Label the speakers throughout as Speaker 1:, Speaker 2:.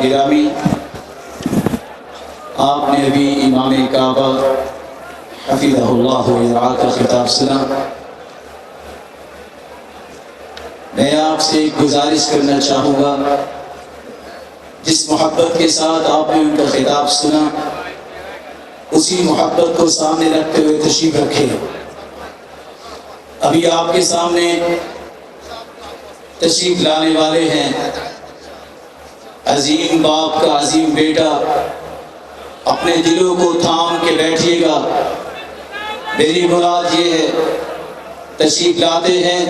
Speaker 1: گرامی، آپ نے ابھی امام کعبہ حفظہ اللہ ورعاہ کا خطاب سنا۔ میں آپ سے ایک گزارش کرنا چاہوں گا، جس محبت کے ساتھ آپ نے ان کا خطاب سنا، اسی محبت کو سامنے رکھتے ہوئے تشریف رکھے۔ ابھی آپ کے سامنے تشریف لانے والے ہیں عظیم باپ کا عظیم بیٹا۔ اپنے دلوں کو تھام کے بیٹھیے گا۔ میری مراد یہ ہے، تشریف لاتے ہیں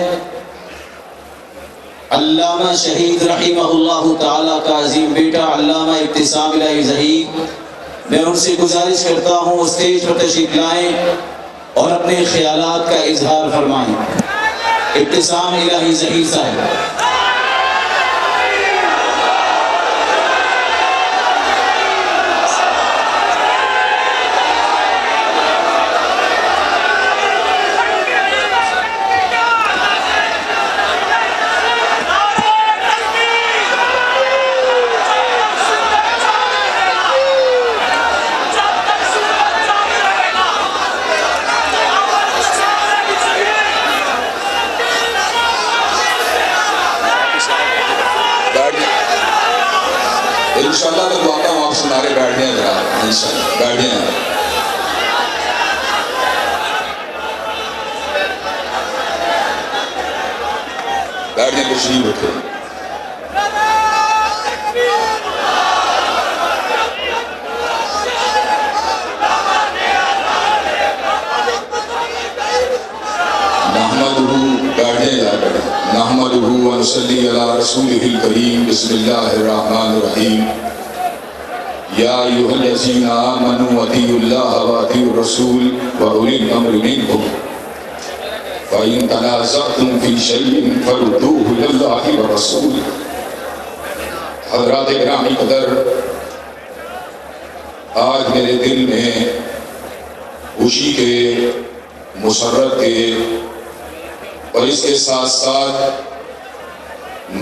Speaker 1: علامہ شہید رحمہ اللہ تعالیٰ کا عظیم بیٹا علامہ ابتسام الہی ظہیر۔ میں ان سے گزارش کرتا ہوں اسٹیج پر تشریف لائیں اور اپنے خیالات کا اظہار فرمائیں۔ ابتسام الہی ظہیر صاحب۔
Speaker 2: انشاءاللہ میں دعاتا ہوں آپ سنارے بیٹھ جائیں ذرا، انشاءاللہ بیٹھ جائیں۔ بیٹھ جائیں، تشریف رکھیں۔ نحمدہ ونصلی علی رسولہ الکریم۔ بسم اللہ الرحمن الرحیم۔ یا ایھا الذین آمنوا اطیعوا اللہ واطیعوا الرسول واولی الامر منکم فإن تنازعتم فی شیء فردوہ الی اللہ والرسول۔ حضرات گرامی قدر، آج میرے دل میں خوشی کے، مسرت کے اور اس کے ساتھ ساتھ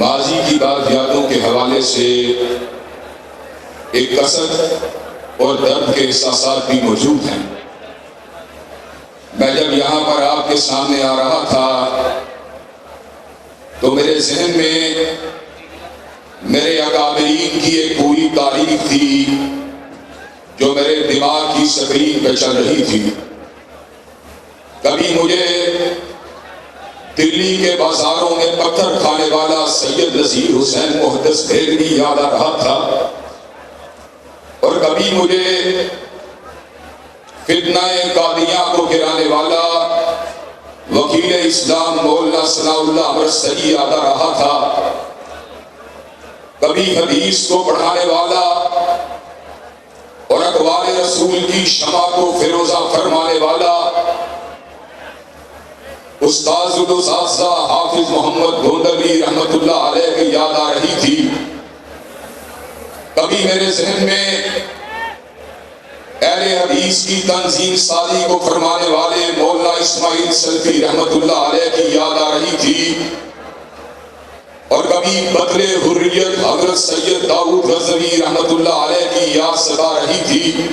Speaker 2: ماضی کی بات یادوں کے حوالے سے ایک کثرت اور درد کے احساسات بھی موجود ہیں۔ میں جب یہاں پر آپ کے سامنے آ رہا تھا تو میرے ذہن میں میرے اکابرین کی ایک پوری تاریخ تھی جو میرے دماغ کی سکرین پہ چل رہی تھی۔ کبھی مجھے دلی کے بازاروں میں پتھر کھانے والا سید نذیر حسین محدث بھیگنی یاد آ رہا تھا، اور کبھی مجھے فتنہ قادیاں کو گرانے والا وکیل اسلام مولانا ثناء اللہ مرسلی یاد آ رہا تھا، کبھی حدیث کو پڑھانے والا اور اقوال رسول کی شمع کو فیروزہ فرمانے والا استاذ الاساتذہ حافظ محمد گوندلی رحمت اللہ علیہ کی یاد آ رہی تھی۔ کبھی میرے ذہن میں اہل حدیث کی تنظیم سازی کو فرمانے والے مولانا اسماعیل سلفی رحمت اللہ علیہ کی یاد آ رہی تھی، اور کبھی بدر حریت حضرت سید داؤد غزنوی رحمت اللہ علیہ کی یاد ستا رہی تھی،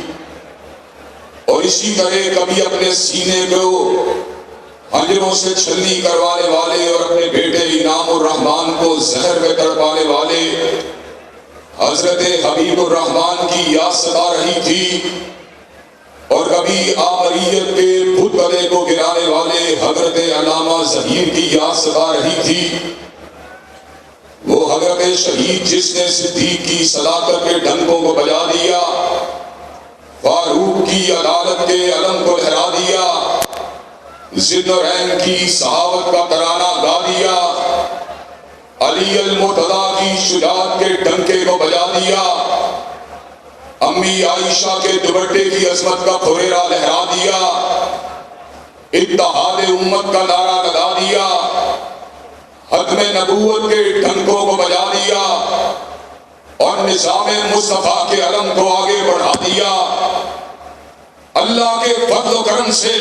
Speaker 2: اور اسی طرح کبھی اپنے سینے کو حنجروں سے چھلنی کروانے والے اور اپنے بیٹے انعام الرحمن کو زہر میں تڑپانے والے حضرت حبیب الرحمن کی یاد ستا رہی تھی، اور کبھی آمریت کے بت گدے کو گرانے والے حضرت علامہ ظہیر کی یاد ستا رہی تھی۔ وہ حضرت شہید جس نے صدیق کی صداقت کے ڈنکوں کو بجا دیا، فاروق کی عدالت کے علم کو لہرا دیا، ذوالنورین کی صحابت کا ترانہ گا دیا، علی المرتضیٰ کی شجاعت کے ڈنکے کو بجا دیا، امی عائشہ کے دوپٹے کی عظمت کا پھریرا لہرا دیا، اتحاد امت کا نعرہ لگا دیا، ختم نبوت کے ڈنکوں کو بجا دیا، اور نظام مصطفیٰ کے علم کو آگے بڑھا دیا۔ اللہ کے فضل و کرم سے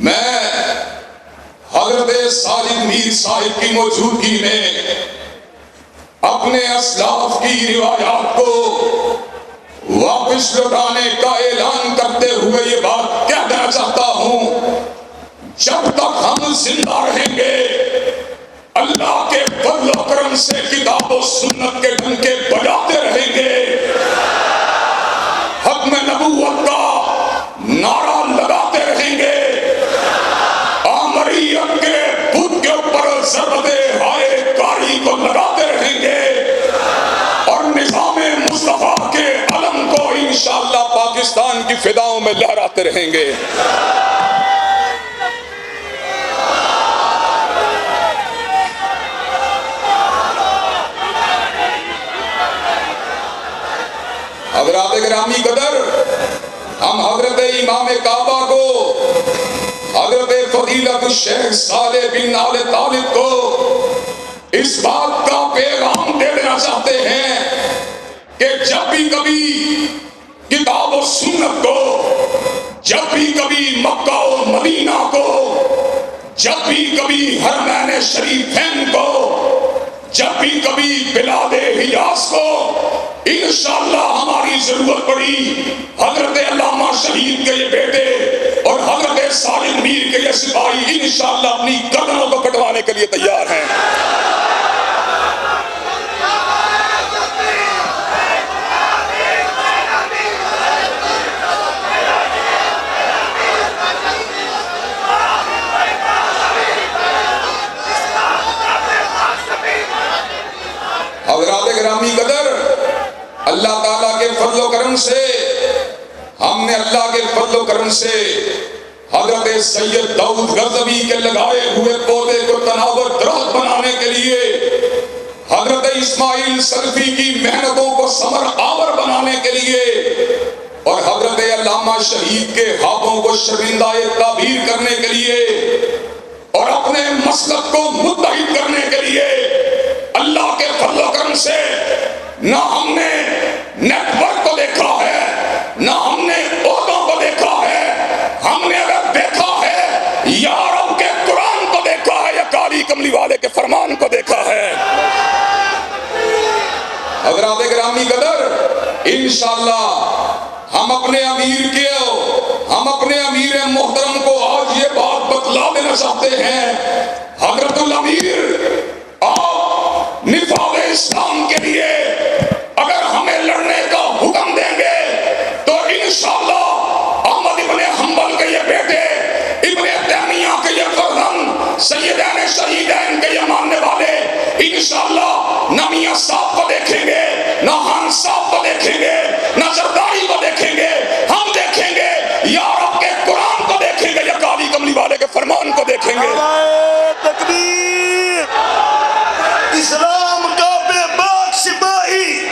Speaker 2: میں حضرت صادق میر صاحب کی موجودگی میں اپنے اپنے اسلاف کی روایات کو واپس لوٹانے کا اعلان کرتے ہوئے یہ بات کہہ دینا چاہتا ہوں، جب تک ہم زندہ رہیں گے اللہ کے فضل و کرم سے کتاب و سنت کے ڈنکے بجاتے رہیں گے، ختم نبوت کا نعرہ لگاتے رہیں گے، آمریت کے بت کے اوپر ضربت ہائے کاری کو لگاتے رہیں گے، اور نظام مصطفیٰ کے علم کو انشاءاللہ پاکستان کی فضاؤں میں لہراتے رہیں گے۔ حضرات گرامی قدر، ہم حضرت امام کعبہ کو، حضرت فضیلت الشیخ صالح بن آل طالب کو اس بات کا پیغام دے دینا چاہتے ہیں کہ جب بھی کبھی کتاب و سنت کو، جب بھی کبھی مکہ و مدینہ کو، جب بھی کبھی حرمین شریفین کو، جب بھی کبھی بلاد حجاز کو انشاءاللہ ہماری ضرورت پڑی، حضرت علامہ شہید کے یہ بیٹے اور حضرت سالم میر کے یہ سپاہی انشاءاللہ اپنی گردنوں کو کٹوانے کے لیے تیار ہیں۔ حضرات گرامی قدر، اللہ تعالیٰ کے فضل و کرم سے ہم نے اللہ کے فضل و کرم سے حضرت سید داؤد غزنوی کے لگائے ہوئے پودے کو تناور درخت بنانے کے لیے، حضرت اسماعیل سلفی کی محنتوں کو ثمر آور بنانے کے لیے، اور حضرت علامہ شہید کے ہاتھوں کو شرمندہ تعبیر کرنے کے لیے، اور اپنے مسلک کو متحد کرنے کے لیے اللہ کے فضل و کرم سے نہ ہم نے نیٹ ورک کو دیکھا ہے، نہ ہم نے عہدوں کو دیکھا ہے، ہم نے اگر دیکھا ہے یا رب کے قرآن کو دیکھا ہے یا کالی کملی والے کے فرمان کو دیکھا ہے۔ حضرات گرامی قدر، انشاءاللہ ہم اپنے امیر محترم کو آج یہ بات بتلا دینا چاہتے ہیں، حضرت الامیر آپ نفاذ اسلام کے لیے اگر ہمیں لڑنے کا حکم دیں گے تو انشاءاللہ احمد ابن حنبل کے یہ بیٹے، ابن تیمیہ کے یہ فرزند، سیدین شہیدین کے یہ ماننے والے انشاءاللہ نہ میاں صاحب کو دیکھیں گے، نہ خان صاحب کو دیکھیں گے، نہ زرداری کو دیکھیں گے، ہم دیکھیں گے یا رب کے قرآن کو دیکھیں گے یا کالی کملی والے کے فرمان کو دیکھیں گے۔
Speaker 3: تکبیر! اسلام کا بے باک سپاہی،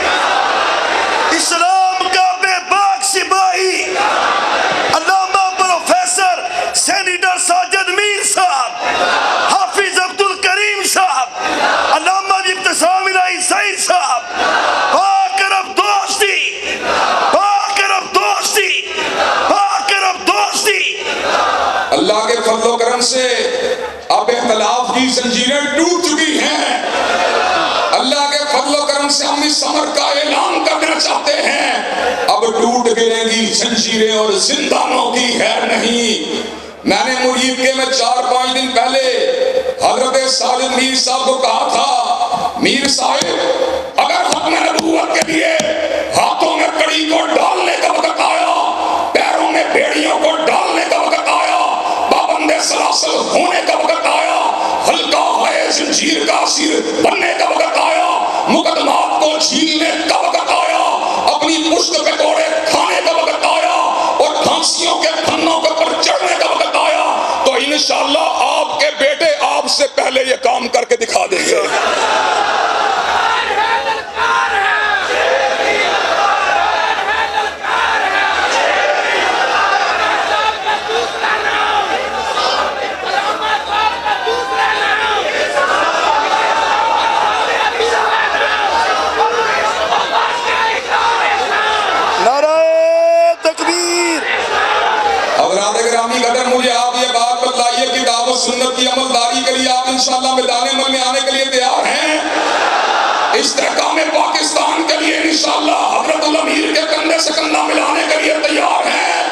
Speaker 3: اسلام کا بے باک سپاہی علامہ پروفیسر سینیٹر ساجد میر صاحب، حافظ عبد الکریم صاحب، علامہ ابتسام الہی سعید صاحب، پاک عرب دوستی، پاک عرب دوستی، پاک عرب دوستی۔
Speaker 2: اللہ کے فضل و کرم سے اب اختلاف کی زنجیریں ٹوٹ چکی ہیں، اللہ کے فضل و کرم سے ہم اس امر کا اعلان کرنا چاہتے ہیں، اب ٹوٹ گریں گی زنجیریں اور زندانوں کی خیر نہیں۔ میں نے مرید کے میں 4-5 دن پہلے حضرت سالم میر صاحب کو کہا تھا، میر صاحب اگر ختم نبوت کے لیے ہاتھوں میں کڑی کو ڈالنے کا وقت آیا، پیروں میں بیڑیوں کو ڈالنے کا وقت آیا، پابند سلاسل ہونے کا وقت آیا، ہلکا ہے زنجیر کا اسیر بننے کا وقت آیا، مقدمات کو جھیلنے کا وقت آیا، اپنی پشت پہ کوڑے کھانے کا وقت آیا، اور پھانسیوں کے پھنوں کے پر چڑھنے کا وقت آیا، تو انشاءاللہ آپ کے بیٹے آپ سے پہلے یہ کام کر کے دکھا دیں گے۔ سنت کی عملداری کے لیے آپ انشاءاللہ میدان عمل میں آنے کے لیے تیار ہیں؟ استحکام پاکستان کے لیے انشاءاللہ حضرت الامیر کے کندھے سے کندھا ملانے کے لیے تیار ہیں.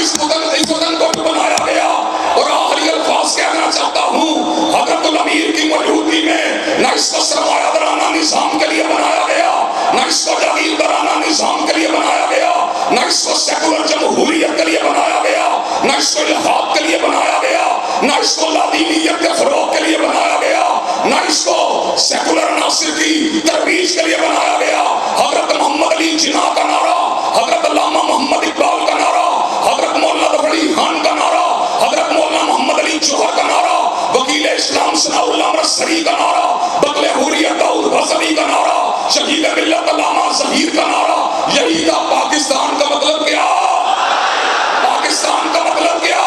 Speaker 2: اس وطن کو بھی بنایا گیا. اور آخری الفاظ کہنا چاہتا ہوں، حضرت الامیر کی موجودگی میں نہ اس کو سرمایہ دارانہ نظام کے لیے بنایا گیا، نہ اس کو جاگیردارانہ نظام کے لیے بنایا گیا، نہ اس کو سیکولر جمہوریت کے لیے بنایا گیا، نہ اس کو الحاد کے لیے بنایا گیا، نہ اس کو لادینیت کے فروغ کے لیے بنایا گیا، نہ اس کو سیکولر عناصر کی ترویج کے لیے بنایا گیا. حضرت محمد علی جناح کا نعرہ، حضرت علامہ محمد اقبال کا نعرہ، حضرت مولانا ظفر علی خان کا نعرہ، حضرت مولانا محمد علی جوہر کا نعرہ، وکیل اسلام ثناء اللہ مرسری کا نعرہ، بطل حریت داؤد حسنی کا نعرہ، شہید ملت علامہ ظہیر کا نعرہ. یہی تھا پاکستان کا مطلب. کیا پاکستان کا مطلب؟ کیا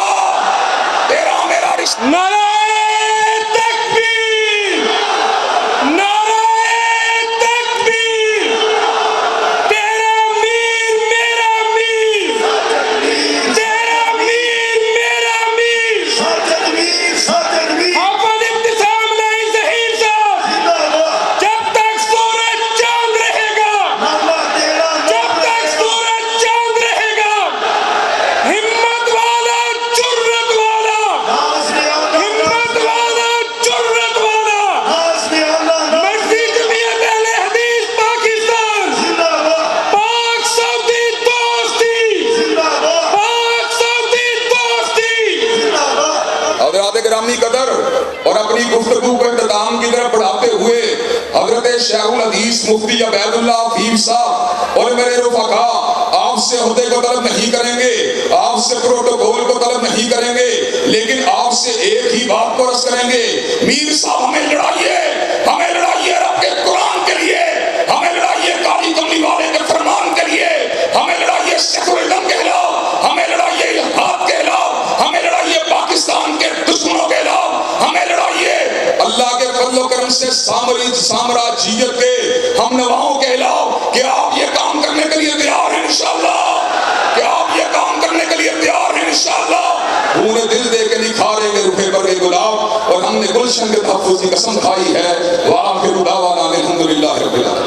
Speaker 2: تیرا میرا رشتہ.
Speaker 4: نعرہ تکبیر، نعرہ تکبیر، تیرا امیر میرا امیر، تیرا امیر میرا امیر. حافظ ابتسام الہی ظہیر صاحب، جب تک سورج چاند رہے گا، جب تک سورج چاند رہے گا، ہمت والا جرت والا، ہمت والا جرت والا، مرکزی جمعیت اہل حدیث پاکستان، پاک سعودی دوستی، پاک سعودی دوستی.
Speaker 2: حضرات گرامی قدر، اور اپنی گفتگو کو اختتام کی طرف بڑھاتے ہوئے حضرت شیخ الحدیث مفتی عبید اللہ حفیظ صاحب اور میرے رفقا آپ سے عہدے کو طلب نہیں کریں گے، آپ سے پروٹوکول کو طلب نہیں کریں گے، لیکن آپ سے ایک ہی بات کو عرض کریں گے. میر صاحب ہمیں لڑائیے، ہمیں لڑائیے رب کے قرآن کے لیے، ہمیں لڑائیے کالی کملی والے کے فرمان کے لیے، ہمیں لڑائیے سیکولرزم کے خلاف، ہمیں لڑائیے الحاد کے خلاف، ہمیں لڑائیے پاکستان کے دشمنوں کے خلاف، ہمیں لڑائیے اللہ کے فضل و کرم سے سامراجیت کے ہم نواؤں کے خلاف. کیا آپ یہ کام کرنے کے لیے تیار ہیں انشاءاللہ؟ کیا آپ یہ کام کرنے کے لیے تیار ہیں انشاءاللہ؟ پورے دل دے کے نکھاریں گے روحے پر گلاب، اور ہم نے گلشن کے تحفظ کی قسم کھائی ہے. وآخر دعوانا الحمدللہ رب العالمین.